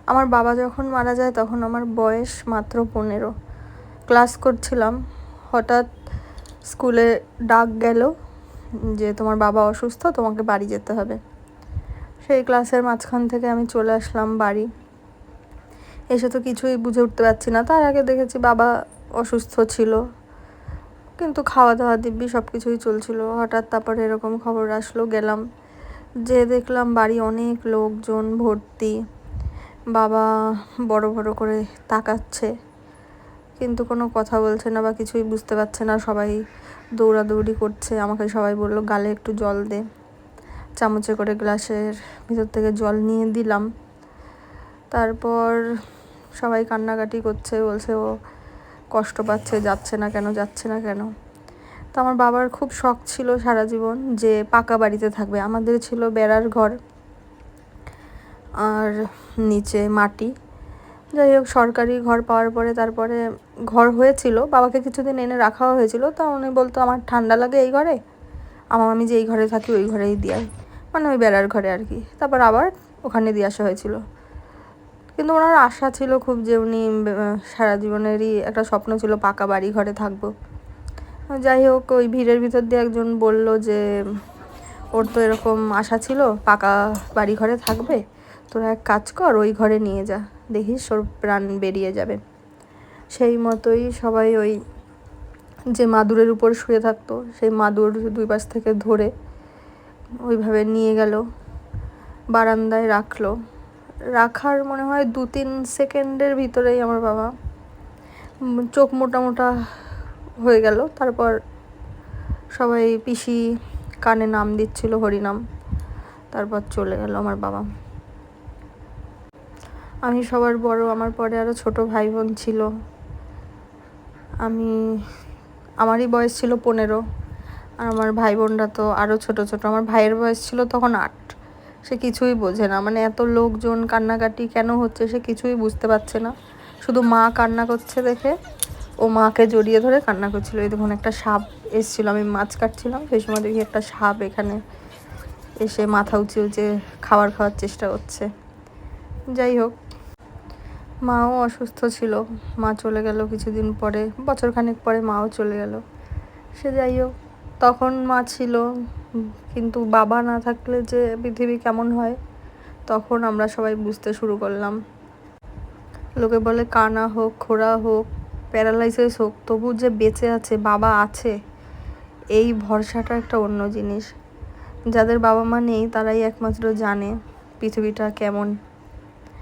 আমার বাবা যখন মারা যায় তখন আমার বয়স মাত্র 15। ক্লাস করছিলাম, হঠাৎ স্কুলে ডাক গেল যে তোমার বাবা অসুস্থ, তোমাকে বাড়ি যেতে হবে। সেই ক্লাসের মাঝখান থেকে আমি চলে আসলাম বাড়ি। এসে তো কিছুই বুঝে উঠতে পারছি না। তার আগে দেখেছি বাবা অসুস্থ ছিল, কিন্তু খাওয়া দাওয়া দিব্যি সব কিছুই চলছিল। হঠাৎ তারপরে এরকম খবর আসলো, গেলাম, যে দেখলাম বাড়ি অনেক লোকজন ভর্তি। বাবা বড় বড় করে তাকাচ্ছে, কিন্তু কোনো কথা বলছে না বা কিছুই বুঝতে পারছে না। সবাই দৌড়াদৌড়ি করছে। আমাকে সবাই বললো গালে একটু জল দে। চামচে করে গ্লাসের ভিতর থেকে জল নিয়ে দিলাম। তারপর সবাই কান্নাকাটি করছে, বলছে ও কষ্ট পাচ্ছে, যাচ্ছে না কেন, যাচ্ছে না কেন। তো আমার বাবার খুব শখ ছিল সারা জীবন যে পাকা বাড়িতে থাকবে। আমাদের ছিল বেড়ার ঘর আর নিচে মাটি। যাই হোক, সরকারি ঘর পাওয়ার পরে তারপরে ঘর হয়েছিল, বাবাকে কিছুদিন এনে রাখাও হয়েছিল। তা উনি বলতো আমার ঠান্ডা লাগে এই ঘরে, আমি যে এই ঘরে থাকি ওই ঘরেই দিয়ে, মানে ওই বেড়ার ঘরে আর কি। তারপর আবার ওখানে দিয়ে আসা হয়েছিল। কিন্তু ওনার আশা ছিল খুব যে উনি সারা জীবনেরই একটা স্বপ্ন ছিল পাকা বাড়ি ঘরে থাকবো। যাই হোক, ওই ভিড়ের ভিতর দিয়ে একজন বলল যে ওর তো এরকম আশা ছিল পাকা বাড়ি ঘরে থাকবে, তোরা এক কাজ কর ওই ঘরে নিয়ে যা, দেখিস ওর প্রাণ বেরিয়ে যাবে। সেই মতোই সবাই ওই যে মাদুরের উপর শুয়ে থাকতো সেই মাদুর দুই পাশ থেকে ধরে ওইভাবে নিয়ে গেল, বারান্দায় রাখলো। রাখার মনে হয় 2-3 সেকেন্ডের ভিতরেই আমার বাবা চোখ মোটা মোটা হয়ে গেল। তারপর সবাই পিসি কানে নাম দিচ্ছিল, হরিনাম। তারপর চলে গেল আমার বাবা। আমি সবার বড়, আমার পরে আরও ছোট ভাই বোন ছিল। আমারই বয়স ছিল 15, আর আমার ভাই বোনরা তো আরও ছোট ছোট। আমার ভাইয়ের বয়স ছিল তখন 8। সে কিছুই বোঝে না, মানে এত লোকজন কান্নাকাটি কেন হচ্ছে সে কিছুই বুঝতে পারছে না। শুধু মা কান্না করছে দেখে ও মাকে জড়িয়ে ধরে কান্না করছিল। এই দেখুন একটা সাপ এসেছিলো, আমি মাছ কাটছিলাম সেই সময় দেখি একটা সাপ এখানে এসে মাথা উঁচিয়ে খাওয়ার চেষ্টা করছে। যাই হোক, মাও অসুস্থ ছিল, মা চলে গেল কিছুদিন পরে, বছরখানেক পরে মাও চলে গেল। সে যাই হোক, তখন মা ছিল, কিন্তু বাবা না থাকলে যে পৃথিবী কেমন হয় তখন আমরা সবাই বুঝতে শুরু করলাম। লোকে বলে কানা হোক, খোড়া হোক, প্যারালাইসিস হোক, তবু যে বেঁচে আছে, বাবা আছে, এই ভরসাটা একটা অন্য জিনিস। যাদের বাবা মা নেই তারাই একমাত্র জানে পৃথিবীটা কেমন।